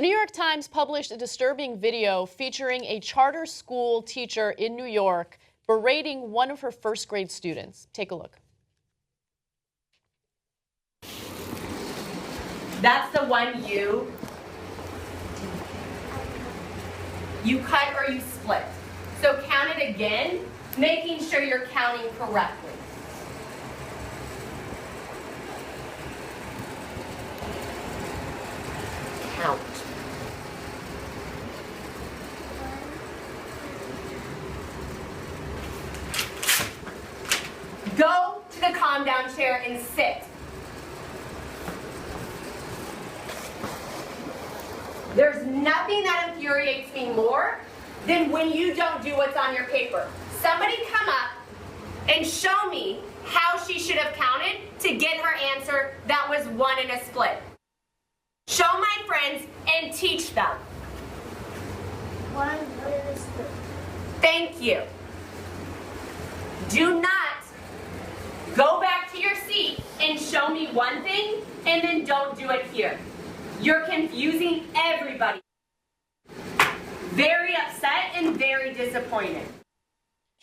The New York Times published a disturbing video featuring a charter school teacher in New York berating one of her first grade students. Take a look. That's the one you cut or you split. So count it again, making sure you're counting correctly. Count. Go to the calm down chair and sit. There's nothing that infuriates me more than when you don't do what's on your paper. Somebody come up and show me how she should have counted to get her answer that was 1 and a split. Show my friends and teach them. 1 and a split. Thank you. Do not go back to your seat and show me one thing and then don't do it here. You're confusing everybody. Very upset and very disappointed.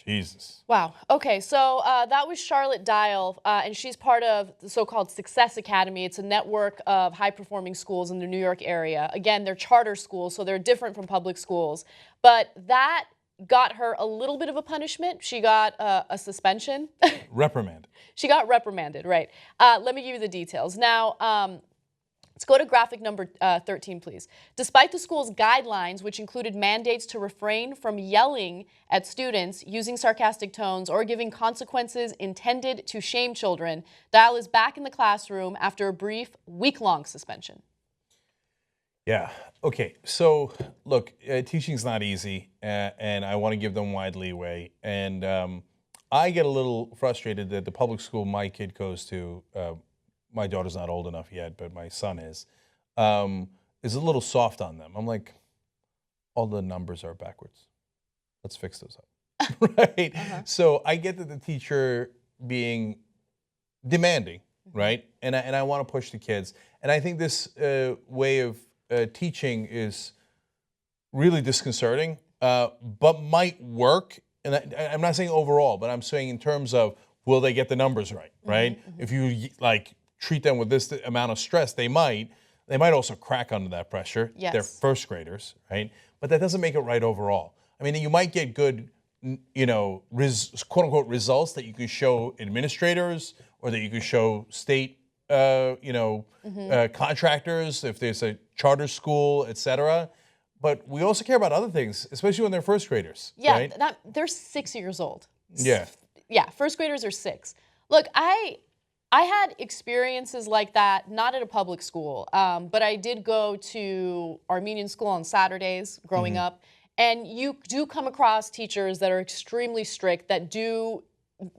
Jesus. Wow. Okay, so that was Charlotte Dial, and she's part of the so-called Success Academy. It's a network of high-performing schools in the New York area. Again, they're charter schools, so they're different from public schools. But that got her a little bit of a punishment. She got a suspension. Reprimand. She got reprimanded, right. Let me give you the details. Now, let's go to graphic number 13, please. Despite the school's guidelines, which included mandates to refrain from yelling at students, using sarcastic tones, or giving consequences intended to shame children, Dial is back in the classroom after a brief week-long suspension. Yeah. Okay. So, look, teaching's not easy, and I want to give them wide leeway. And I get a little frustrated that the public school my kid goes to, my daughter's not old enough yet, but my son is a little soft on them. I'm like, all the numbers are backwards. Let's fix those up, right? So I get that the teacher being demanding, right? And I want to push the kids. And I think this way of teaching is really disconcerting, but might work. And I'm not saying overall, but I'm saying in terms of, will they get the numbers right, right? If you treat them with this amount of stress, they might also crack under that pressure. Yes. They're first graders, right? But that doesn't make it right overall. I mean, you might get good, quote unquote results that you can show administrators or that you can show state, contractors, if there's a charter school, et cetera. But we also care about other things, especially when they're first graders. Yeah, right? They're 6 years old. Yeah. Yeah, first graders are 6. Look, I had experiences like that, not at a public school, but I did go to Armenian school on Saturdays growing up, and you do come across teachers that are extremely strict, that do,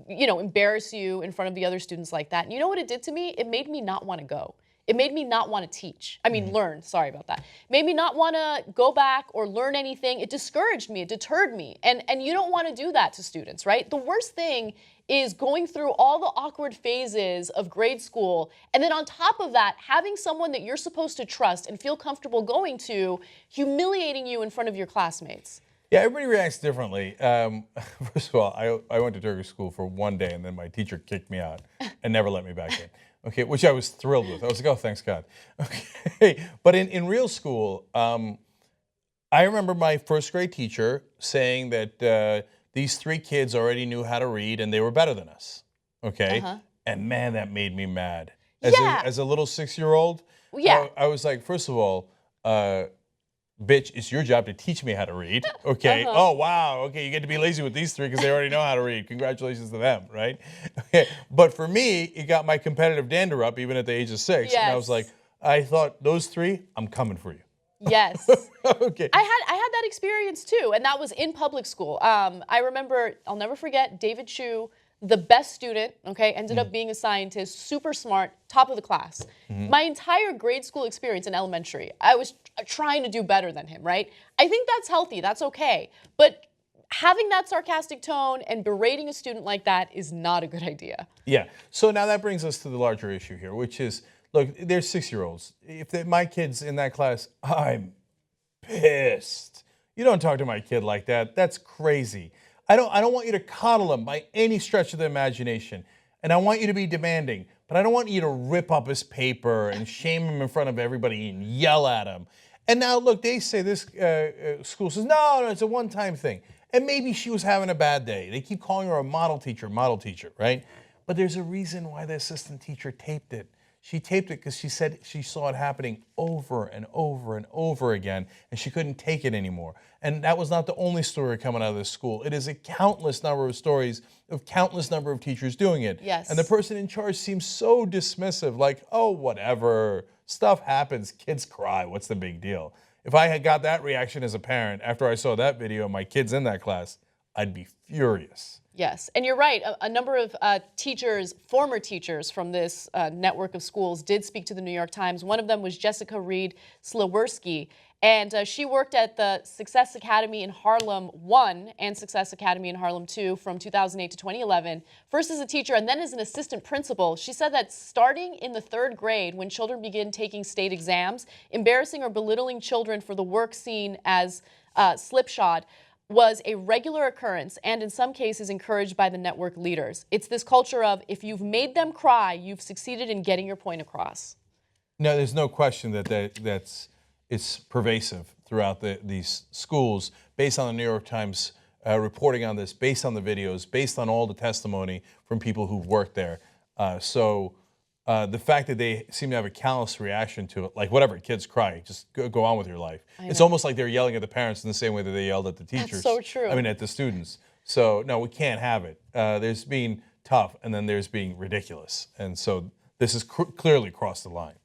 embarrass you in front of the other students like that. And you know what it did to me? It made me not want to go. It made me not want to teach. I mean, learn. Sorry about that. It made me not want to go back or learn anything. It discouraged me. It deterred me. And you don't want to do that to students, right? The worst thing is going through all the awkward phases of grade school, and then on top of that, having someone that you're supposed to trust and feel comfortable going to humiliating you in front of your classmates. Yeah, everybody reacts differently. First of all, I went to Turkish school for one day, and then my teacher kicked me out and never let me back in. Okay, which I was thrilled with. I was like, oh, thanks God. Okay, but in real school, I remember my first grade teacher saying that these 3 kids already knew how to read and they were better than us. Okay, and man, that made me mad. As a little 6-year-old, I was like, first of all, bitch, it's your job to teach me how to read. Okay. Oh, wow. Okay, you get to be lazy with these 3 because they already know how to read. Congratulations to them, right? Okay. But for me, it got my competitive dander up even at the age of 6. Yes. And I was like, I thought, those 3, I'm coming for you. Yes. Okay. I had that experience too, and that was in public school. I remember, I'll never forget, David Chu, the best student, okay, ended up being a scientist, super smart, top of the class. My entire grade school experience in elementary, I was trying to do better than him, right? I think that's healthy, that's okay. But having that sarcastic tone and berating a student like that is not a good idea. Yeah. So now that brings us to the larger issue here, which is, look, they're 6-year-olds. If my kid's in that class, I'm pissed. You don't talk to my kid like that. That's crazy. I don't want you to coddle him by any stretch of the imagination. And I want you to be demanding, but I don't want you to rip up his paper and shame him in front of everybody and yell at him. And now, look, they say this school says, no, it's a one-time thing. And maybe she was having a bad day. They keep calling her a model teacher, right? But there's a reason why the assistant teacher taped it. She taped it because she said she saw it happening over and over and over again, and she couldn't take it anymore. And that was not the only story coming out of this school. It is a countless number of stories of countless number of teachers doing it. Yes. And the person in charge seems so dismissive, like, oh, whatever, stuff happens, kids cry, what's the big deal? If I had got that reaction as a parent after I saw that video of my kids in that class, I'd be furious. Yes, and you're right. A number of teachers, former teachers from this network of schools did speak to the New York Times. One of them was Jessica Reed Slawersky, and she worked at the Success Academy in Harlem 1 and Success Academy in Harlem 2 from 2008 to 2011, first as a teacher and then as an assistant principal. She said that starting in the 3rd grade, when children begin taking state exams, embarrassing or belittling children for the work seen as slipshod was a regular occurrence and in some cases encouraged by the network leaders. It's this culture of if you've made them cry, you've succeeded in getting your point across. No, there's no question it's pervasive throughout these schools based on the New York Times reporting on this, based on the videos, based on all the testimony from people who've worked there. The fact that they seem to have a callous reaction to it, like whatever, kids cry, just go on with your life. It's almost like they're yelling at the parents in the same way that they yelled at the teachers. That's so true. I mean, at the students. So no, we can't have it. There's being tough and then there's being ridiculous. And so this has clearly crossed the line.